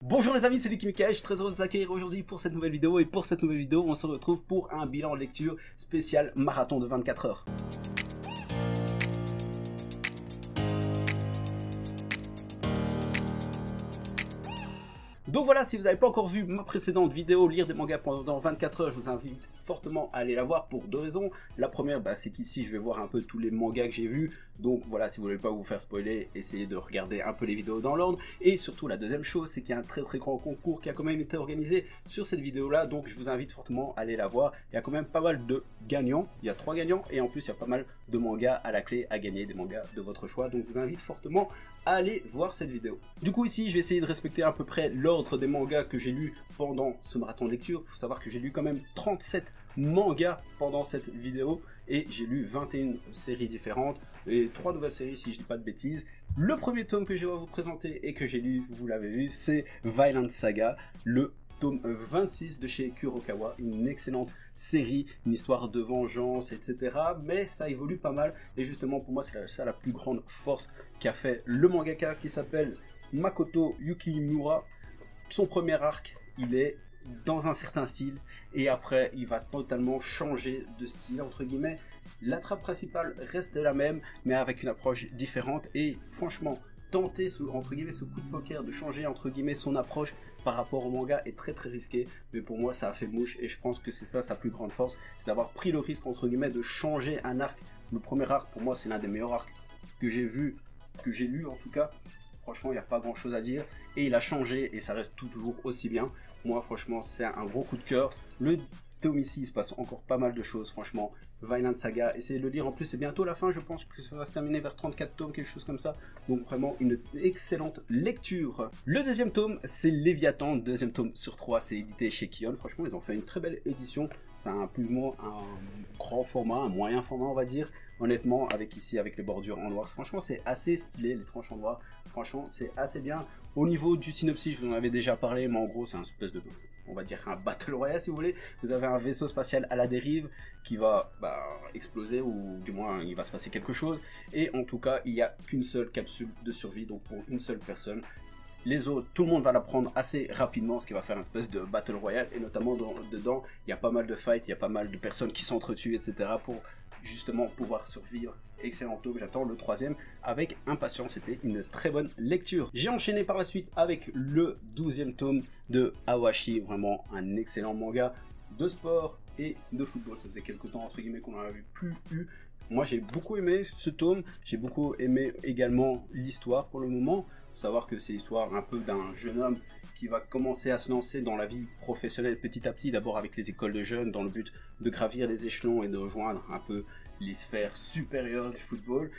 Bonjour les amis, c'est Lucky Mika, je suis très heureux de vous accueillir aujourd'hui pour cette nouvelle vidéo. Et pour cette nouvelle vidéo, on se retrouve pour un bilan de lecture spécial marathon de 24 heures. Donc voilà, si vous n'avez pas encore vu ma précédente vidéo, lire des mangas pendant 24 heures, je vous invite fortement à aller la voir pour deux raisons. La première, c'est qu'ici je vais voir un peu tous les mangas que j'ai vus. Donc voilà, si vous ne voulez pas vous faire spoiler, essayez de regarder un peu les vidéos dans l'ordre. Et surtout, la deuxième chose, c'est qu'il y a un très grand concours qui a quand même été organisé sur cette vidéo-là. Donc je vous invite fortement à aller la voir. Il y a quand même pas mal de gagnants. Il y a 3 gagnants et en plus, il y a pas mal de mangas à la clé à gagner, des mangas de votre choix. Donc je vous invite fortement à aller voir cette vidéo. Du coup, ici, je vais essayer de respecter à peu près l'ordre des mangas que j'ai lus pendant ce marathon de lecture. Il faut savoir que j'ai lu quand même 37 mangas pendant cette vidéo et j'ai lu 21 séries différentes et 3 nouvelles séries si je dis pas de bêtises. Le premier tome que je vais vous présenter et que j'ai lu, vous l'avez vu, c'est Vinland Saga, le tome 26 de chez Kurokawa, une excellente série, une histoire de vengeance, etc. Mais ça évolue pas mal et justement pour moi c'est ça la plus grande force qu'a fait le mangaka qui s'appelle Makoto Yukimura. Son premier arc, il est dans un certain style et après il va totalement changer de style entre guillemets. La trame principale reste la même mais avec une approche différente et franchement tenter entre guillemets ce coup de poker de changer entre guillemets son approche par rapport au manga est très risqué, mais pour moi ça a fait mouche et je pense que c'est ça sa plus grande force, c'est d'avoir pris le risque entre guillemets de changer un arc. Le premier arc pour moi c'est l'un des meilleurs arcs que j'ai vu, que j'ai lu en tout cas. Franchement, il n'y a pas grand chose à dire. Et il a changé et ça reste toujours aussi bien. Moi, franchement, c'est un gros coup de cœur. Le tome ici, il se passe encore pas mal de choses, franchement. Vinland Saga, essayez de le lire. En plus, c'est bientôt la fin. Je pense que ça va se terminer vers 34 tomes, quelque chose comme ça. Donc, vraiment, une excellente lecture. Le deuxième tome, c'est Léviathan. Deuxième tome sur 3, c'est édité chez Kion. Franchement, ils ont fait une très belle édition. C'est un plus ou moins un grand format, un moyen format, on va dire. Honnêtement, avec ici, avec les bordures en noir. Franchement, c'est assez stylé, les tranches en noir. Franchement, c'est assez bien. Au niveau du synopsis, je vous en avais déjà parlé, mais en gros, c'est un espèce de, on va dire un battle royale si vous voulez. Vous avez un vaisseau spatial à la dérive qui va exploser, ou du moins il va se passer quelque chose. Et en tout cas, il n'y a qu'une seule capsule de survie, donc pour une seule personne. Les autres, tout le monde va la prendre assez rapidement, ce qui va faire une espèce de battle royale. Et notamment dedans, il y a pas mal de fights, il y a pas mal de personnes qui s'entretuent, etc. pour justement pouvoir survivre. Excellent tome, j'attends le troisième avec impatience, c'était une très bonne lecture. J'ai enchaîné par la suite avec le 12e tome de Awashi, vraiment un excellent manga de sport et de football. Ça faisait quelques temps entre guillemets qu'on n'en avait plus eu. Moi j'ai beaucoup aimé ce tome, j'ai beaucoup aimé également l'histoire pour le moment. Faut savoir que c'est l'histoire un peu d'un jeune homme qui va commencer à se lancer dans la vie professionnelle petit à petit, d'abord avec les écoles de jeunes, dans le but de gravir les échelons et de rejoindre un peu les sphères supérieures du football.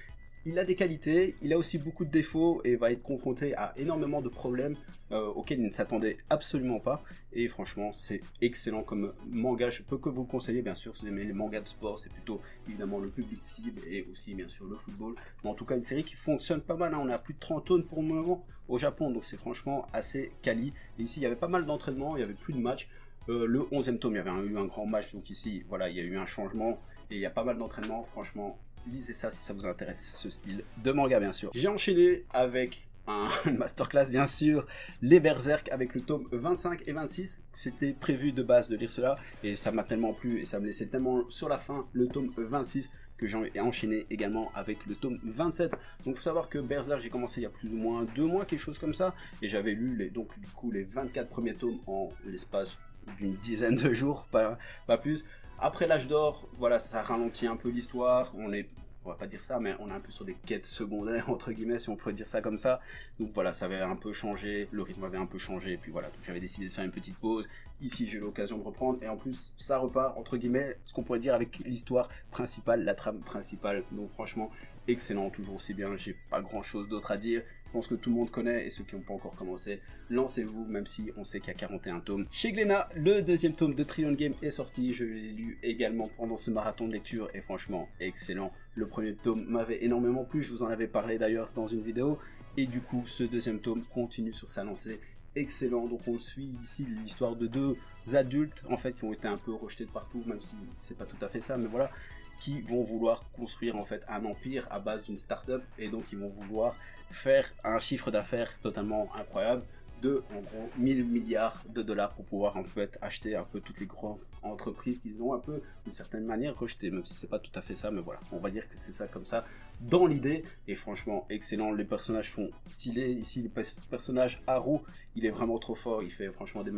Il a des qualités, il a aussi beaucoup de défauts et va être confronté à énormément de problèmes auxquels il ne s'attendait absolument pas. Et franchement, c'est excellent comme manga. Je peux que vous le conseiller, bien sûr, si vous aimez les mangas de sport, c'est plutôt évidemment le public cible et aussi bien sûr le football. Mais en tout cas, une série qui fonctionne pas mal. Hein. On a plus de 30 tonnes pour le moment au Japon, donc c'est franchement assez quali. Et ici, il y avait pas mal d'entraînement, il y avait plus de matchs. Le 11e tome, il y avait eu un grand match, donc ici, voilà, il y a eu un changement et il y a pas mal d'entraînement. Franchement, lisez ça si ça vous intéresse, ce style de manga bien sûr. J'ai enchaîné avec une masterclass bien sûr, les Berserk avec le tome 25 et 26. C'était prévu de base de lire cela et ça m'a tellement plu et ça me laissait tellement sur la fin le tome 26 que j'ai enchaîné également avec le tome 27. Donc il faut savoir que Berserk j'ai commencé il y a plus ou moins 2 mois, quelque chose comme ça, et j'avais lu donc du coup les 24 premiers tomes en l'espace d'une dizaine de jours, pas plus. Après l'âge d'or, voilà, ça ralentit un peu l'histoire, on va pas dire ça, mais on est un peu sur des quêtes secondaires, entre guillemets, si on pourrait dire ça comme ça. Donc voilà, ça avait un peu changé, le rythme avait un peu changé, et puis voilà, donc j'avais décidé de faire une petite pause. Ici, j'ai eu l'occasion de reprendre, et en plus, ça repart, entre guillemets, ce qu'on pourrait dire avec l'histoire principale, la trame principale. Donc franchement, excellent, toujours aussi bien, j'ai pas grand chose d'autre à dire. Je pense que tout le monde connaît, et ceux qui n'ont pas encore commencé, lancez-vous, même si on sait qu'il y a 41 tomes. Chez Glénat, le deuxième tome de Trillion Game est sorti, je l'ai lu également pendant ce marathon de lecture, et franchement, excellent. Le premier tome m'avait énormément plu, je vous en avais parlé d'ailleurs dans une vidéo, et du coup, ce deuxième tome continue sur sa lancée. Excellent, donc on suit ici l'histoire de 2 adultes, en fait, qui ont été un peu rejetés de partout, même si c'est pas tout à fait ça, mais voilà, qui vont vouloir construire en fait un empire à base d'une start-up et donc ils vont vouloir faire un chiffre d'affaires totalement incroyable. de en gros 1000 milliards de dollars pour pouvoir en fait acheter un peu toutes les grandes entreprises qu'ils ont un peu d'une certaine manière rejetées, même si c'est pas tout à fait ça, mais voilà, on va dire que c'est ça comme ça dans l'idée. Et franchement excellent, les personnages sont stylés. Ici le personnage Haru, il est vraiment trop fort, il fait franchement des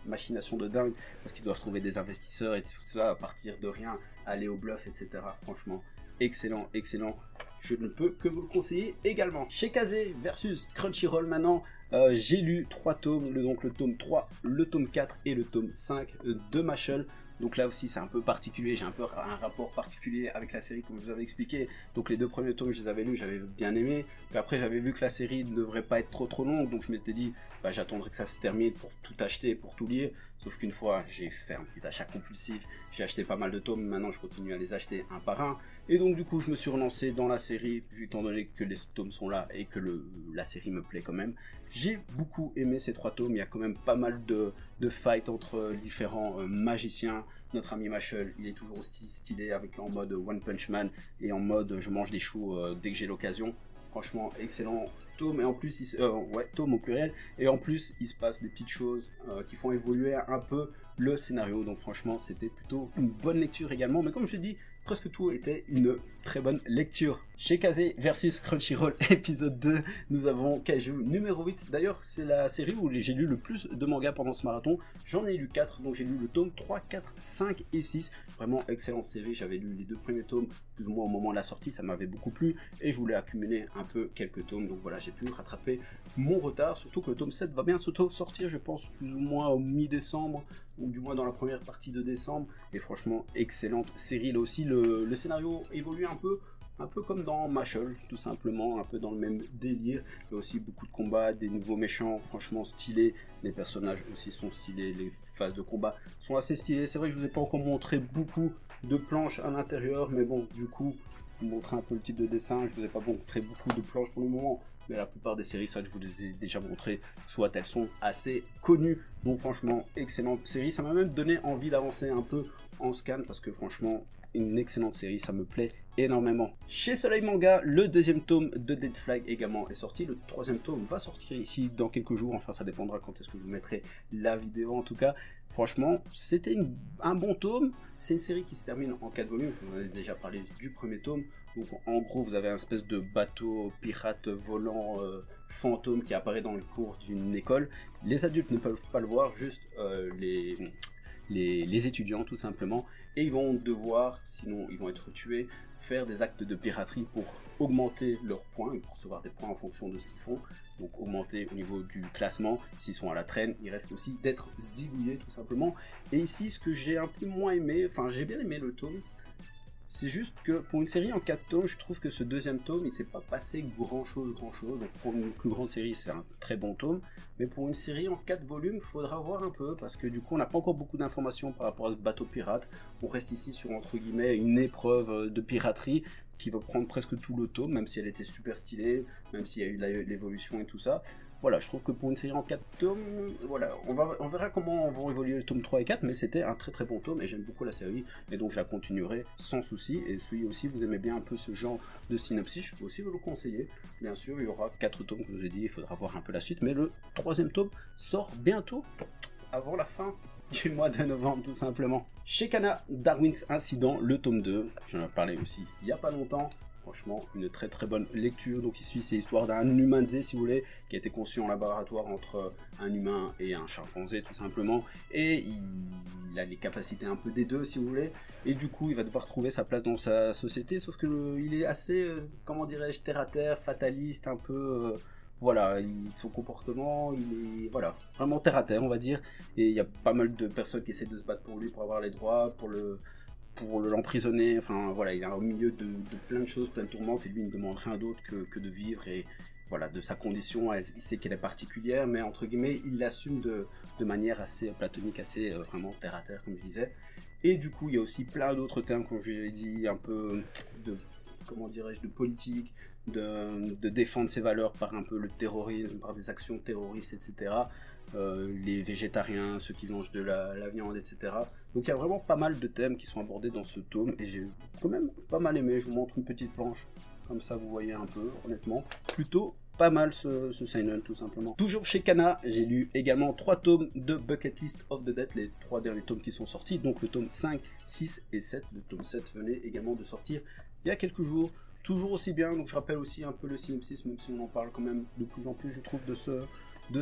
machinations de dingue parce qu'ils doivent trouver des investisseurs et tout ça à partir de rien, aller au bluff, etc. Franchement excellent, excellent, je ne peux que vous le conseiller également. Chez Kazé versus Crunchyroll maintenant, j'ai lu 3 tomes, donc le tome 3, le tome 4 et le tome 5 de Mashle. Donc là aussi c'est un peu particulier, j'ai un peu un rapport particulier avec la série comme je vous avais expliqué. Donc les 2 premiers tomes je les avais lus, j'avais bien aimé. Puis après j'avais vu que la série ne devrait pas être trop longue, donc je m'étais dit bah, j'attendrai que ça se termine pour tout acheter, pour tout lire. Sauf qu'une fois j'ai fait un petit achat compulsif, j'ai acheté pas mal de tomes, maintenant je continue à les acheter un par un. Et donc du coup je me suis relancé dans la série, vu étant donné que les tomes sont là et que la série me plaît quand même. J'ai beaucoup aimé ces 3 tomes, il y a quand même pas mal de fights entre différents magiciens. Notre ami Mashle, il est toujours aussi stylé avec en mode One Punch Man et en mode je mange des choux dès que j'ai l'occasion. Franchement excellent tome, et en plus tome au pluriel, et en plus il se passe des petites choses qui font évoluer un peu le scénario. Donc franchement c'était plutôt une bonne lecture également, mais comme je dis, presque tout était une très bonne lecture. Chez Kazé versus Crunchyroll épisode 2, nous avons Kaiju numéro 8. D'ailleurs c'est la série où j'ai lu le plus de mangas pendant ce marathon. J'en ai lu 4, donc j'ai lu le tome 3, 4, 5 et 6. Vraiment excellente série, j'avais lu les 2 premiers tomes plus ou moins au moment de la sortie, ça m'avait beaucoup plu et je voulais accumuler un peu quelques tomes. Donc voilà, j'ai pu rattraper mon retard, surtout que le tome 7 va bien sortir, je pense plus ou moins au mi-décembre, ou du moins dans la première partie de décembre. Et franchement excellente série. Là aussi le scénario évolue un peu comme dans Mashle, tout simplement, un peu dans le même délire. Il y a aussi beaucoup de combats, des nouveaux méchants, franchement stylés. Les personnages aussi sont stylés, les phases de combat sont assez stylées. C'est vrai que je vous ai pas encore montré beaucoup de planches à l'intérieur, mais bon, du coup, vous montrer un peu le type de dessin. Je vous ai pas montré beaucoup de planches pour le moment, mais la plupart des séries, soit je vous les ai déjà montrées, soit elles sont assez connues. Donc franchement, excellente série. Ça m'a même donné envie d'avancer un peu en scan, parce que franchement, une excellente série, ça me plaît énormément. Chez Soleil Manga, le 2e tome de Dead Flag également est sorti. Le 3e tome va sortir ici dans quelques jours, enfin ça dépendra quand est-ce que je vous mettrai la vidéo. En tout cas, franchement, c'était un bon tome. C'est une série qui se termine en 4 volumes, je vous en ai déjà parlé du premier tome. Donc en gros, vous avez un espèce de bateau pirate volant fantôme qui apparaît dans le cours d'une école. Les adultes ne peuvent pas le voir, juste les étudiants tout simplement, et ils vont devoir, sinon ils vont être tués, faire des actes de piraterie pour augmenter leurs points, pour recevoir des points en fonction de ce qu'ils font, donc augmenter au niveau du classement. S'ils sont à la traîne, il reste aussi d'être zigouillés tout simplement. Et ici, ce que j'ai un peu moins aimé, enfin j'ai bien aimé le tome, c'est juste que pour une série en 4 tomes, je trouve que ce 2e tome, il s'est pas passé grand chose. Donc pour une plus grande série, c'est un très bon tome. Mais pour une série en 4 volumes, il faudra voir un peu, parce que du coup, on n'a pas encore beaucoup d'informations par rapport à ce bateau pirate. On reste ici sur, entre guillemets, une épreuve de piraterie qui va prendre presque tout le tome, même si elle était super stylée, même s'il y a eu l'évolution et tout ça. Voilà, je trouve que pour une série en 4 tomes, voilà, on verra comment vont évoluer les tomes 3 et 4, mais c'était un très bon tome et j'aime beaucoup la série, et donc je la continuerai sans souci. Et si aussi vous aimez bien un peu ce genre de synopsis, je peux aussi vous le conseiller. Bien sûr, il y aura 4 tomes que je vous ai dit, il faudra voir un peu la suite, mais le 3e tome sort bientôt, avant la fin du mois de novembre tout simplement. Chez Kana, Darwin's Incident, le tome 2, j'en ai parlé aussi il n'y a pas longtemps. Franchement, une très bonne lecture. Donc ici, c'est l'histoire d'un humanzé, si vous voulez, qui a été conçu en laboratoire entre un humain et un chimpanzé, tout simplement. Et il a les capacités un peu des deux, si vous voulez. Et du coup, il va devoir trouver sa place dans sa société. Sauf que il est assez, comment dirais-je, terre à terre, fataliste, un peu... voilà, son comportement, il est voilà, vraiment terre à terre, on va dire. Et il y a pas mal de personnes qui essaient de se battre pour lui, pour avoir les droits, pour l'emprisonner. Enfin voilà, il est au milieu de plein de choses, plein de tourmentes, et lui il ne demande rien d'autre que de vivre. Et voilà, de sa condition, il sait qu'elle est particulière, mais entre guillemets, il l'assume de manière assez platonique, assez vraiment terre à terre, comme je disais. Et du coup, il y a aussi plein d'autres termes, comme je l'ai dit, un peu de, comment dirais-je, de politique, de défendre ses valeurs par un peu le terrorisme, par des actions terroristes, etc. Les végétariens, ceux qui mangent de la viande, etc. Donc il y a vraiment pas mal de thèmes qui sont abordés dans ce tome, et j'ai quand même pas mal aimé. Je vous montre une petite planche, comme ça vous voyez un peu, honnêtement, plutôt pas mal ce seinen tout simplement. Toujours chez Kana, j'ai lu également 3 tomes de Bucket List of the Dead, les 3 derniers tomes qui sont sortis, donc le tome 5, 6 et 7. Le tome 7 venait également de sortir il y a quelques jours, toujours aussi bien. Donc je rappelle aussi un peu le synopsis, même si on en parle quand même de plus en plus je trouve de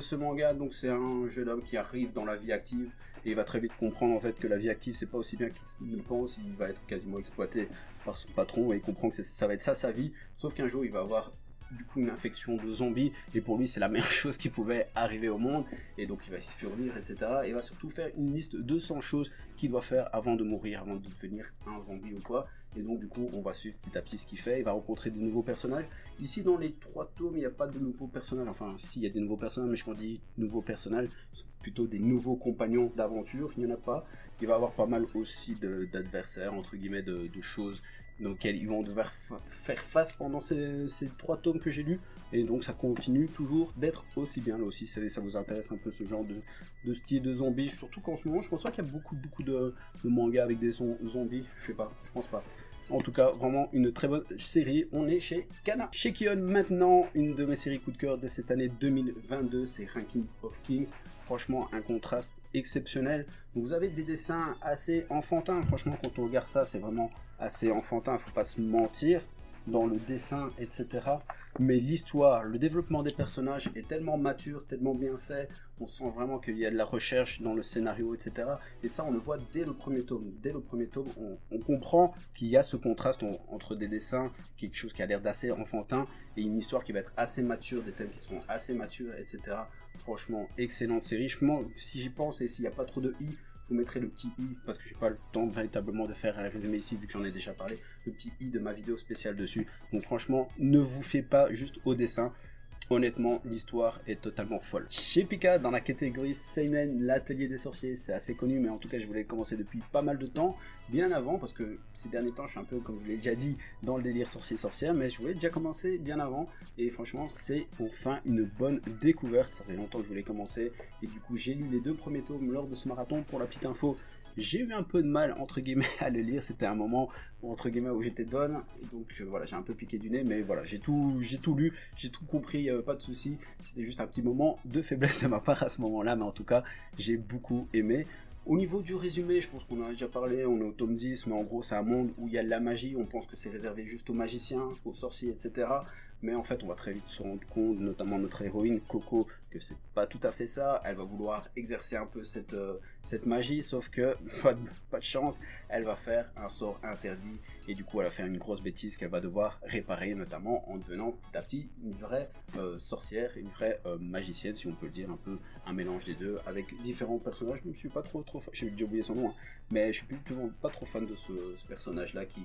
ce manga. Donc c'est un jeune homme qui arrive dans la vie active et il va très vite comprendre en fait que la vie active c'est pas aussi bien qu'il ne pense. Il va être quasiment exploité par son patron et il comprend que ça va être ça sa vie, sauf qu'un jour il va avoir du coup une infection de zombies et pour lui c'est la meilleure chose qui pouvait arriver au monde et donc il va se survivre, etc. Et il va surtout faire une liste de 100 choses qu'il doit faire avant de mourir, avant de devenir un zombie ou quoi. Et donc du coup on va suivre petit à petit ce qu'il fait. Il va rencontrer de nouveaux personnages. Ici dans les 3 tomes il n'y a pas de nouveaux personnages, enfin si, il y a des nouveaux personnages, mais je quand dis nouveaux personnages c'est plutôt des nouveaux compagnons d'aventure. Il n'y en a pas. Il va avoir pas mal aussi d'adversaires, entre guillemets, de choses auxquels ils vont devoir faire face pendant ces 3 tomes que j'ai lus. Et donc ça continue toujours d'être aussi bien. Là aussi, ça vous intéresse un peu ce genre de style de zombies, surtout qu'en ce moment, je pense pas qu'il y a beaucoup de mangas avec des zombies. Je sais pas, je pense pas. En tout cas, vraiment une très bonne série. On est chez Kana. Chez Kion maintenant, une de mes séries coup de cœur de cette année 2022, c'est Ranking of Kings. Franchement, un contraste exceptionnel. Donc, vous avez des dessins assez enfantins. Franchement, quand on regarde ça, c'est vraiment assez enfantin. Faut pas se mentir dans le dessin, etc. Mais l'histoire, le développement des personnages est tellement mature, tellement bien fait. On sent vraiment qu'il y a de la recherche dans le scénario, etc. Et ça, on le voit dès le premier tome. Dès le premier tome, on comprend qu'il y a ce contraste entre des dessins, quelque chose qui a l'air d'assez enfantin, et une histoire qui va être assez mature, des thèmes qui sont assez matures, etc. Franchement, excellente série. Si j'y pense et s'il n'y a pas trop de i, je vous mettrai le petit i, parce que j'ai pas le temps véritablement de faire un résumé ici, vu que j'en ai déjà parlé, le petit i de ma vidéo spéciale dessus. Donc franchement, ne vous faites pas juste au dessin. Honnêtement, l'histoire est totalement folle. Chez Pika, dans la catégorie Seinen, l'atelier des sorciers, c'est assez connu, mais en tout cas, je voulais commencer depuis pas mal de temps, bien avant, parce que ces derniers temps, je suis un peu, comme je vous l'ai déjà dit, dans le délire sorcier-sorcière, mais je voulais déjà commencer bien avant, et franchement, c'est enfin une bonne découverte. Ça fait longtemps que je voulais commencer, et du coup, j'ai lu les 2 premiers tomes lors de ce marathon. Pour la petite info, j'ai eu un peu de mal entre guillemets à le lire, c'était un moment entre guillemets où j'étais down, donc voilà, j'ai un peu piqué du nez, mais voilà, j'ai tout lu, j'ai tout compris, pas de souci. C'était juste un petit moment de faiblesse de ma part à ce moment-là, mais en tout cas, j'ai beaucoup aimé. Au niveau du résumé, je pense qu'on en a déjà parlé, on est au tome 10, mais en gros c'est un monde où il y a de la magie, on pense que c'est réservé juste aux magiciens, aux sorciers, etc. Mais en fait on va très vite se rendre compte, notamment notre héroïne Coco, que c'est pas tout à fait ça. Elle va vouloir exercer un peu cette magie, sauf que pas de chance, elle va faire un sort interdit, et du coup elle va faire une grosse bêtise qu'elle va devoir réparer, notamment en devenant petit à petit une vraie sorcière, une vraie magicienne, si on peut le dire, un peu un mélange des deux, avec différents personnages. Je ne suis pas trop fan, j'ai déjà oublié son nom, hein, mais je suis plutôt pas trop fan de ce personnage là qui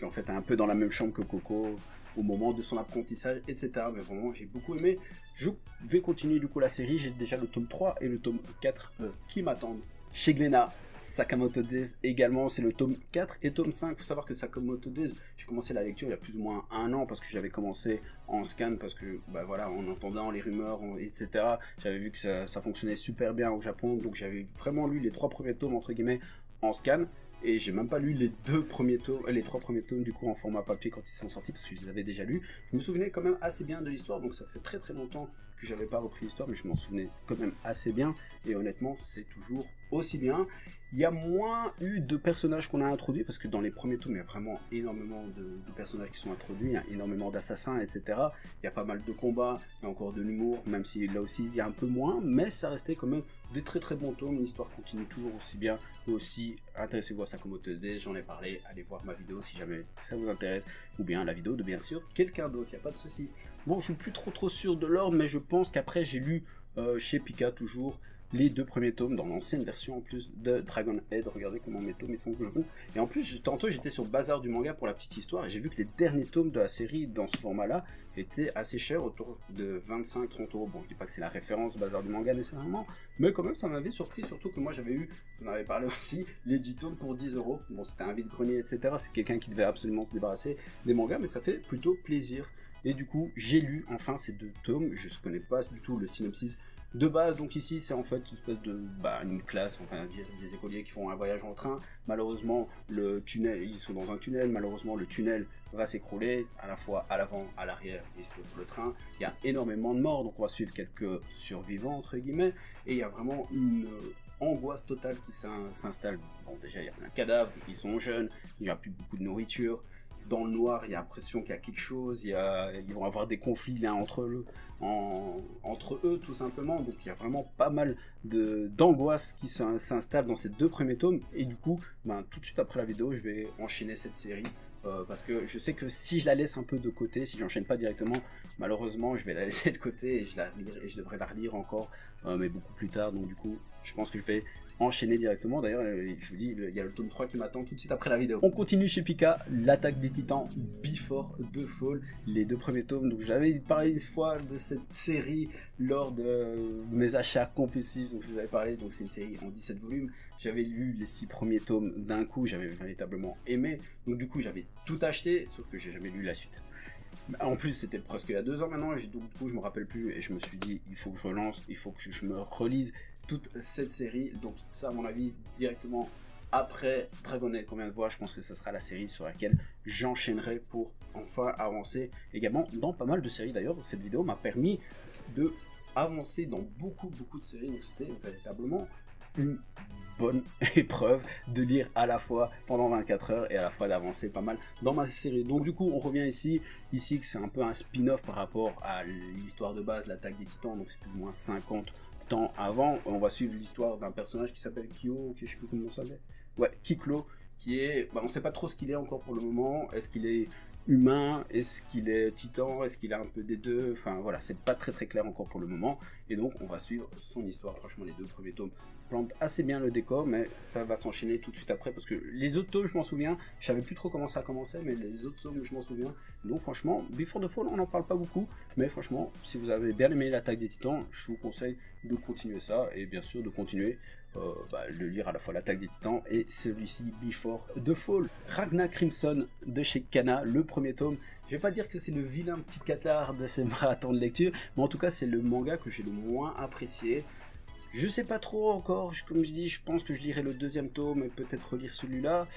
en fait est un peu dans la même chambre que Coco au moment de son apprentissage, etc. Mais vraiment, j'ai beaucoup aimé. Je vais continuer du coup la série. J'ai déjà le tome 3 et le tome 4 qui m'attendent. Chez Glénat, Sakamoto Days également, c'est le tome 4 et tome 5. Il faut savoir que Sakamoto Days, j'ai commencé la lecture il y a plus ou moins 1 an, parce que j'avais commencé en scan, parce que bah voilà, en entendant les rumeurs, etc. J'avais vu que ça fonctionnait super bien au Japon, donc j'avais vraiment lu les 3 premiers tomes entre guillemets en scan. Et j'ai même pas lu les 3 premiers tomes du coup en format papier quand ils sont sortis, parce que je les avais déjà lus. Je me souvenais quand même assez bien de l'histoire, donc ça fait très très longtemps que j'avais pas repris l'histoire, mais je m'en souvenais quand même assez bien, et honnêtement c'est toujours aussi bien. Il y a moins eu de personnages qu'on a introduits, parce que dans les premiers tomes il y a vraiment énormément de personnages qui sont introduits, il y a énormément d'assassins, etc. Il y a pas mal de combats, il y a encore de l'humour, même si là aussi il y a un peu moins, mais ça restait quand même des très très bons tomes. L'histoire continue toujours aussi bien. Aussi, intéressez-vous à Sakamoto Days, j'en ai parlé, allez voir ma vidéo si jamais ça vous intéresse, ou bien la vidéo de bien sûr quelqu'un d'autre, il n'y a pas de souci. Bon, je suis plus trop sûr de l'ordre, mais je pense qu'après j'ai lu chez Pika toujours les 2 premiers tomes dans l'ancienne version en plus de Dragon Head. Regardez comment mes tomes ils sont jaunes. Et en plus, tantôt j'étais sur Bazar du Manga pour la petite histoire, et j'ai vu que les derniers tomes de la série dans ce format là étaient assez chers, autour de 25-30 €. Bon, je dis pas que c'est la référence Bazar du Manga nécessairement, mais quand même ça m'avait surpris, surtout que moi j'avais eu, j'en avais parlé aussi, les 10 tomes pour 10 €. Bon, c'était un vide-grenier, etc. C'est quelqu'un qui devait absolument se débarrasser des mangas, mais ça fait plutôt plaisir. Et du coup, j'ai lu enfin ces 2 tomes. Je ne connais pas du tout le synopsis De base, donc ici, c'est en fait une espèce de une classe, enfin dire des écoliers qui font un voyage en train. Malheureusement, le tunnel, ils sont dans un tunnel. Malheureusement, le tunnel va s'écrouler à la fois à l'avant, à l'arrière et sur le train. Il y a énormément de morts, donc on va suivre quelques survivants entre guillemets, et il y a vraiment une angoisse totale qui s'installe. Bon, déjà, il y a plein de cadavres, ils sont jeunes, il n'y a plus beaucoup de nourriture. Dans le noir, il y a l'impression qu'il y a quelque chose, ils vont avoir des conflits l'un entre eux, tout simplement. Donc il y a vraiment pas mal d'angoisse qui s'installe dans ces 2 premiers tomes. Et du coup, tout de suite après la vidéo, je vais enchaîner cette série. Parce que je sais que si je la laisse un peu de côté, si j'enchaîne pas directement, malheureusement, je vais la laisser de côté et je devrais la relire encore, mais beaucoup plus tard. Donc du coup, je pense que je vais enchaîner directement. D'ailleurs, je vous dis, il y a le tome 3 qui m'attend tout de suite après la vidéo. On continue chez Pika, l'attaque des titans, Before the Fall, les 2 premiers tomes. Donc j'avais parlé une fois de cette série lors de mes achats compulsifs, donc je vous avais parlé, donc c'est une série en 17 volumes. J'avais lu les 6 premiers tomes d'un coup, j'avais véritablement aimé, donc du coup j'avais tout acheté, sauf que j'ai jamais lu la suite. En plus, c'était presque il y a 2 ans maintenant, et donc du coup je me rappelle plus, et je me suis dit, il faut que je relance, il faut que je me relise toute cette série. Donc ça, à mon avis, directement après Dragonhead qu'on vient de voir, je pense que ça sera la série sur laquelle j'enchaînerai pour enfin avancer également dans pas mal de séries. D'ailleurs, cette vidéo m'a permis de avancer dans beaucoup de séries, donc c'était véritablement une bonne épreuve de lire à la fois pendant 24 heures et à la fois d'avancer pas mal dans ma série. Donc du coup on revient ici que c'est un peu un spin-off par rapport à l'histoire de base, l'attaque des titans, donc c'est plus ou moins 50 temps avant. On va suivre l'histoire d'un personnage qui s'appelle Kyo, qui je sais plus comment ça s'appelle, ouais, Kiklo, qui est, on sait pas trop ce qu'il est encore pour le moment. Est-ce qu'il est humain, est-ce qu'il est titan, est-ce qu'il a un peu des deux, enfin voilà, c'est pas très clair encore pour le moment, et donc on va suivre son histoire. Franchement, les 2 premiers tomes plantent assez bien le décor, mais ça va s'enchaîner tout de suite après, parce que les autres tomes, je m'en souviens, je savais plus trop comment ça commençait, mais les autres tomes, je m'en souviens. Donc franchement, Before the Fall, on n'en parle pas beaucoup, mais franchement, si vous avez bien aimé l'attaque des titans, je vous conseille de continuer ça, et bien sûr de continuer de lire à la fois l'attaque des titans et celui-ci Before the Fall. Ragna Crimson de chez Kana, le premier tome. Je vais pas dire que c'est le vilain petit cathare de ces marathons de lecture, mais en tout cas c'est le manga que j'ai le moins apprécié. Je sais pas trop encore, comme je dis, je pense que je lirai le 2e tome et peut-être relire celui-là.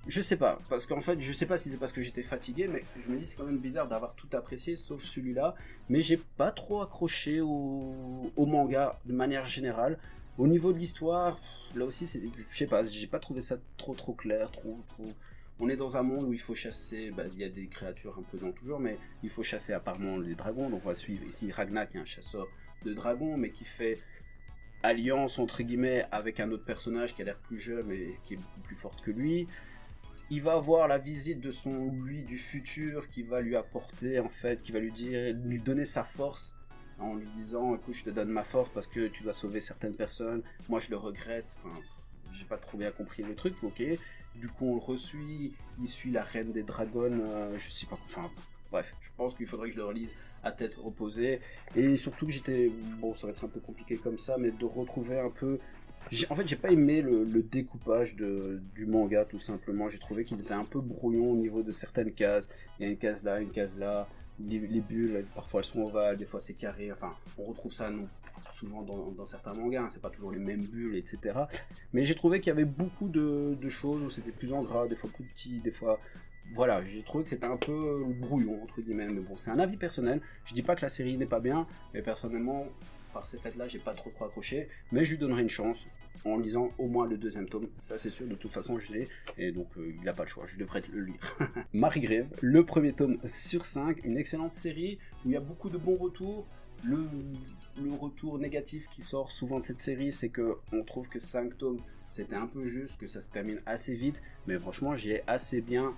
Je sais pas, parce qu'en fait, je sais pas si c'est parce que j'étais fatigué, mais je me dis c'est quand même bizarre d'avoir tout apprécié sauf celui-là. Mais j'ai pas trop accroché au manga de manière générale. Au niveau de l'histoire, là aussi, je sais pas, j'ai pas trouvé ça trop clair, trop. On est dans un monde où il faut chasser, il y a des créatures un peu dans toujours, mais il faut chasser apparemment les dragons. Donc on va suivre ici Ragnar qui est un chasseur de dragons, mais qui fait alliance entre guillemets avec un autre personnage qui a l'air plus jeune mais qui est beaucoup plus forte que lui. Il va avoir la visite de son lui du futur qui va lui apporter, en fait, qui va lui donner sa force en lui disant écoute, je te donne ma force parce que tu dois sauver certaines personnes, moi je le regrette. Enfin, j'ai pas trop bien compris le truc, ok. Du coup on le resuit, il suit la reine des dragons, je sais pas, enfin bref, je pense qu'il faudrait que je le relise à tête reposée, et surtout que j'étais, bon ça va être un peu compliqué comme ça, mais de retrouver un peu, en fait j'ai pas aimé le découpage du manga tout simplement. J'ai trouvé qu'il était un peu brouillon au niveau de certaines cases, il y a une case là, les bulles parfois elles sont ovales, des fois c'est carré, enfin on retrouve ça souvent dans certains mangas, hein, c'est pas toujours les mêmes bulles, etc. Mais j'ai trouvé qu'il y avait beaucoup de choses où c'était plus en gras, des fois plus petit, des fois... Voilà, j'ai trouvé que c'était un peu brouillon, entre guillemets, mais bon, c'est un avis personnel. Je dis pas que la série n'est pas bien, mais personnellement, par ces faits-là, j'ai pas trop accroché, mais je lui donnerai une chance en lisant au moins le 2e tome, ça c'est sûr, de toute façon je l'ai, et donc il n'a pas le choix, je devrais le lire. Marie Grave, le 1er tome sur 5, une excellente série où il y a beaucoup de bons retours. Le retour négatif qui sort souvent de cette série, c'est que on trouve que 5 tomes c'était un peu juste, que ça se termine assez vite, mais franchement j'ai assez bien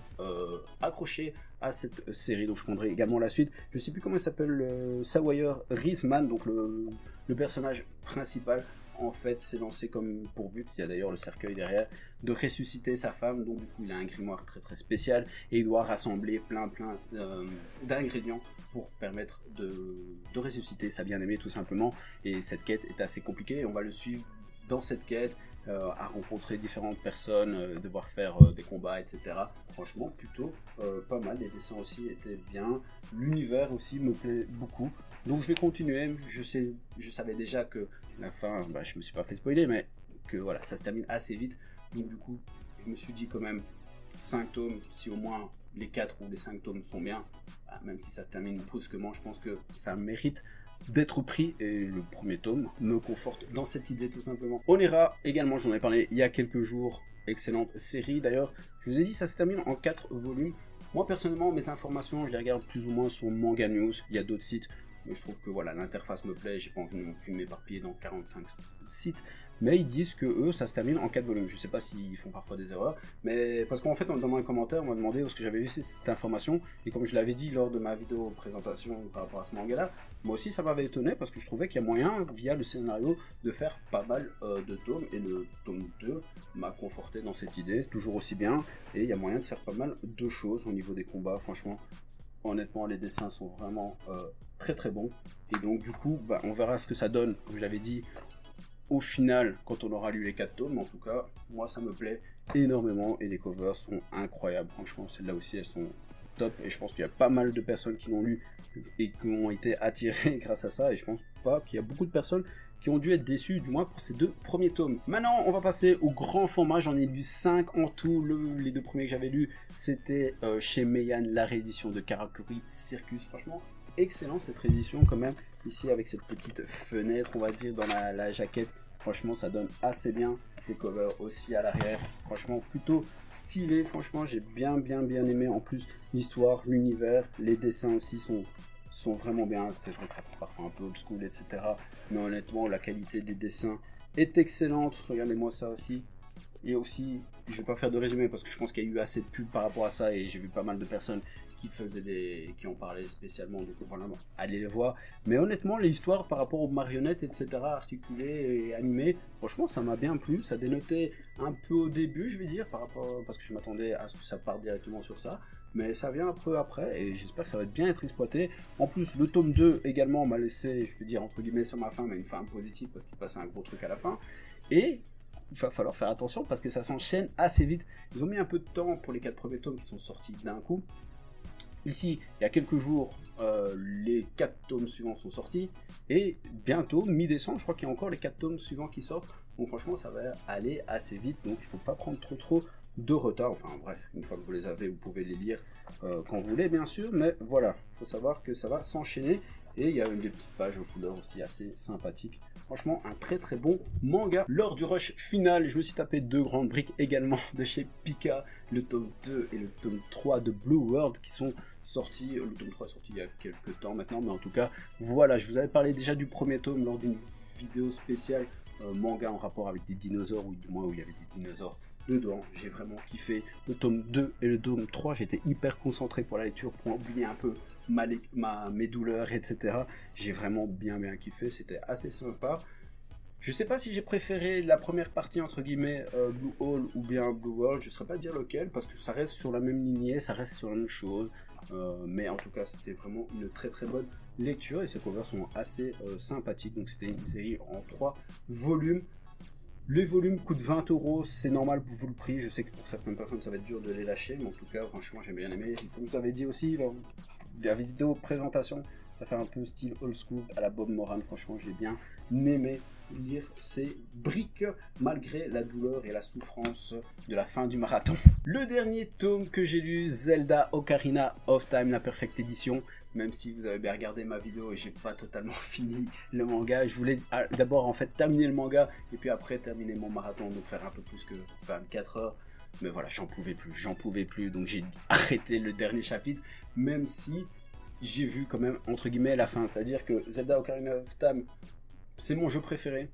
accroché à cette série, donc je prendrai également la suite. Je sais plus comment il s'appelle, Sawyer Reisman, donc le personnage principal. En fait, c'est lancé comme pour but, il y a d'ailleurs le cercueil derrière, de ressusciter sa femme. Donc du coup, il a un grimoire très spécial et il doit rassembler plein d'ingrédients pour permettre de ressusciter sa bien-aimée tout simplement. Et cette quête est assez compliquée, on va le suivre dans cette quête. à rencontrer différentes personnes, devoir faire des combats, etc. Franchement, plutôt pas mal. Les dessins aussi étaient bien. L'univers aussi me plaît beaucoup. Donc je vais continuer. Je savais déjà que la fin, bah, je me suis pas fait spoiler, mais que voilà, ça se termine assez vite. Donc du coup, je me suis dit quand même 5 tomes, si au moins les 4 ou les 5 tomes sont bien, bah, même si ça se termine brusquement, je pense que ça mérite d'être pris, et le premier tome me conforte dans cette idée tout simplement. Onera également, j'en ai parlé il y a quelques jours, excellente série d'ailleurs, je vous ai dit ça se termine en 4 volumes. Moi personnellement mes informations je les regarde plus ou moins sur Manga News, il y a d'autres sites, mais je trouve que voilà l'interface me plaît, j'ai pas envie non plus de m'éparpiller dans 45 sites. Mais ils disent que eux, ça se termine en 4 volumes. Je sais pas s'ils font parfois des erreurs, mais parce qu'en fait, dans les commentaires, on m'a demandé où est-ce que j'avais vu cette information, et comme je l'avais dit lors de ma vidéo présentation par rapport à ce manga-là, moi aussi ça m'avait étonné parce que je trouvais qu'il y a moyen, via le scénario, de faire pas mal de tomes, et le tome 2 m'a conforté dans cette idée, c'est toujours aussi bien, et il y a moyen de faire pas mal de choses au niveau des combats, franchement. Honnêtement, les dessins sont vraiment très très bons, et donc du coup, bah, on verra ce que ça donne, comme j'avais dit, au final, quand on aura lu les 4 tomes. En tout cas, moi ça me plaît énormément et les covers sont incroyables. Franchement, celles-là aussi, elles sont top et je pense qu'il y a pas mal de personnes qui l'ont lu et qui ont été attirées grâce à ça. Et je pense pas qu'il y a beaucoup de personnes qui ont dû être déçues, du moins pour ces 2 premiers tomes. Maintenant, on va passer au grand format. J'en ai lu 5 en tout. Les 2 premiers que j'avais lus, c'était chez Meian, la réédition de Karakuri Circus. Franchement, excellent cette réédition quand même, ici avec cette petite fenêtre on va dire dans la jaquette, franchement ça donne assez bien, les covers aussi à l'arrière, franchement plutôt stylé, franchement j'ai bien aimé, en plus l'histoire, l'univers, les dessins aussi sont vraiment bien, c'est vrai que ça fait parfois un peu old school etc, mais honnêtement la qualité des dessins est excellente, regardez-moi ça aussi. Et aussi, je vais pas faire de résumé parce que je pense qu'il y a eu assez de pubs par rapport à ça et j'ai vu pas mal de personnes qui ont parlé spécialement, donc voilà, allez les voir. Mais honnêtement, les histoires par rapport aux marionnettes, etc., articulées et animées, franchement, ça m'a bien plu. Ça dénotait un peu au début, je vais dire, parce que je m'attendais à ce que ça parte directement sur ça. Mais ça vient un peu après et j'espère que ça va bien être exploité. En plus, le tome 2 également m'a laissé, je veux dire, entre guillemets, sur ma fin, mais une fin positive parce qu'il passait un gros truc à la fin. Et il va falloir faire attention parce que ça s'enchaîne assez vite. Ils ont mis un peu de temps pour les 4 premiers tomes qui sont sortis d'un coup. Ici, il y a quelques jours, les 4 tomes suivants sont sortis. Et bientôt, mi-décembre, je crois qu'il y a encore les 4 tomes suivants qui sortent. Donc franchement, ça va aller assez vite. Donc il ne faut pas prendre trop de retard. Enfin bref, une fois que vous les avez, vous pouvez les lire quand vous voulez, bien sûr. Mais voilà, il faut savoir que ça va s'enchaîner. Et il y a des petites pages aux couleurs aussi assez sympathiques. Franchement, un très bon manga. Lors du rush final, je me suis tapé 2 grandes briques également de chez Pika, le tome 2 et le tome 3 de Blue World qui sont sortis. Le tome 3 est sorti il y a quelques temps maintenant, mais en tout cas, voilà, je vous avais parlé déjà du premier tome lors d'une vidéo spéciale manga en rapport avec des dinosaures, ou du moins où il y avait des dinosaures dedans. J'ai vraiment kiffé le tome 2 et le tome 3, j'étais hyper concentré pour la lecture, pour oublier un peu mes douleurs, etc. J'ai vraiment bien kiffé, c'était assez sympa. Je sais pas si j'ai préféré la première partie entre guillemets Blue Hole ou bien Blue World, je ne saurais pas dire lequel parce que ça reste sur la même lignée, ça reste sur la même chose, mais en tout cas c'était vraiment une très bonne lecture et ces covers sont assez sympathiques. Donc c'était une série en 3 volumes. Les volumes coûtent 20 €, c'est normal pour vous le prix. Je sais que pour certaines personnes ça va être dur de les lâcher, mais en tout cas franchement j'ai bien aimé. Comme je vous avais dit aussi lors de la vidéo présentation, ça fait un peu style old school à la Bob Moran. Franchement j'ai bien aimé lire ces briques malgré la douleur et la souffrance de la fin du marathon. Le dernier tome que j'ai lu, Zelda Ocarina of Time, la Perfect Edition. Même si vous avez bien regardé ma vidéo et j'ai pas totalement fini le manga, je voulais d'abord en fait terminer le manga et puis après terminer mon marathon, donc faire un peu plus que 24 heures. Mais voilà, j'en pouvais plus, donc j'ai arrêté le dernier chapitre, même si j'ai vu quand même entre guillemets la fin. C'est-à-dire que Zelda Ocarina of Time, c'est mon jeu préféré.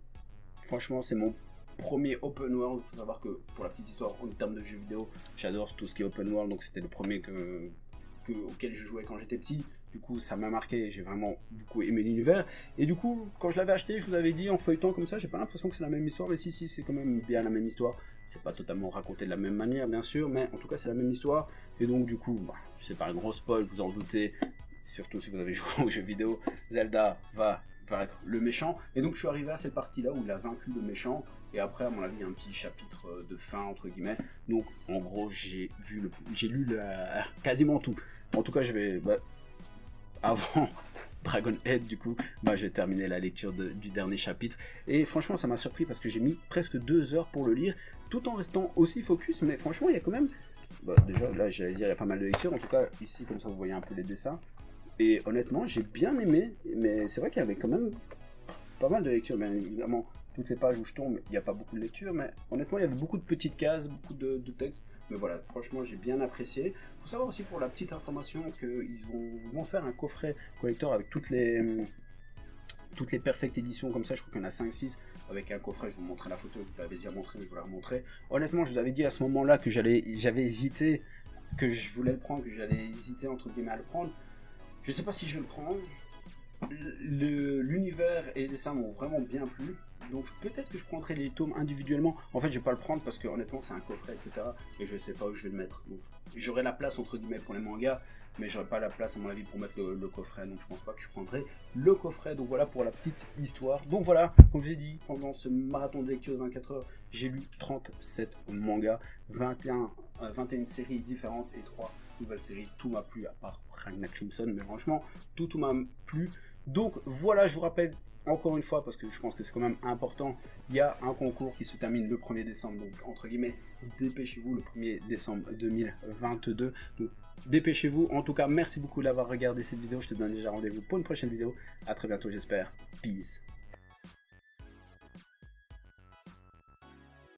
Franchement, c'est mon premier open world. Il faut savoir que pour la petite histoire, en termes de jeux vidéo, j'adore tout ce qui est open world, donc c'était le premier auquel je jouais quand j'étais petit. Du coup, ça m'a marqué, j'ai vraiment beaucoup aimé l'univers. Et du coup, quand je l'avais acheté, je vous avais dit en feuilletant comme ça, j'ai pas l'impression que c'est la même histoire, mais si, c'est quand même bien la même histoire. C'est pas totalement raconté de la même manière, bien sûr, mais en tout cas, c'est la même histoire. Et donc, du coup, c'est pas un gros spoil, vous en doutez, surtout si vous avez joué aux jeux vidéo, Zelda va vaincre le méchant. Et donc je suis arrivé à cette partie-là où il a vaincu le méchant. Et après, à mon avis, il y a un petit chapitre de fin, entre guillemets. Donc, en gros, j'ai lu quasiment tout. En tout cas, je vais... avant Dragonhead, du coup, j'ai terminé la lecture du dernier chapitre. Et franchement, ça m'a surpris parce que j'ai mis presque 2 heures pour le lire, tout en restant aussi focus. Mais franchement, il y a quand même... déjà, là, j'allais dire, il y a pas mal de lectures. En tout cas, ici, comme ça, vous voyez un peu les dessins. Et honnêtement, j'ai bien aimé. Mais c'est vrai qu'il y avait quand même pas mal de lectures. Bien évidemment, toutes les pages où je tombe, il n'y a pas beaucoup de lecture. Mais honnêtement, il y avait beaucoup de petites cases, beaucoup de textes. Mais voilà, franchement, j'ai bien apprécié. Il faut savoir aussi pour la petite information qu'ils vont faire un coffret collector avec toutes les perfect éditions comme ça. Je crois qu'il y en a 5-6 avec un coffret. Je vous montrerai la photo, je vous l'avais déjà montré, mais je vous la remontrer. Honnêtement, je vous avais dit à ce moment-là que j'avais hésité, que je voulais le prendre, que j'allais hésiter entre guillemets à le prendre. Je sais pas si je vais le prendre. L'univers et les dessins m'ont vraiment bien plu, donc peut-être que je prendrai les tomes individuellement. En fait, je vais pas le prendre parce que honnêtement, c'est un coffret, etc. Et je sais pas où je vais le mettre. J'aurai la place entre guillemets pour les mangas, mais j'aurai pas la place à mon avis pour mettre le coffret. Donc je pense pas que je prendrai le coffret. Donc voilà pour la petite histoire. Donc voilà, comme je l'ai dit, pendant ce marathon de lecture de 24 heures, j'ai lu 37 mangas, 21 séries différentes et 3 nouvelle série. Tout m'a plu à part Ragna Crimson, mais franchement tout m'a plu. Donc voilà, je vous rappelle encore une fois, parce que je pense que c'est quand même important, il y a un concours qui se termine le 1er décembre, donc entre guillemets, dépêchez-vous, le 1er décembre 2022, donc dépêchez-vous. En tout cas, merci beaucoup d'avoir regardé cette vidéo, je te donne déjà rendez-vous pour une prochaine vidéo, à très bientôt j'espère, peace.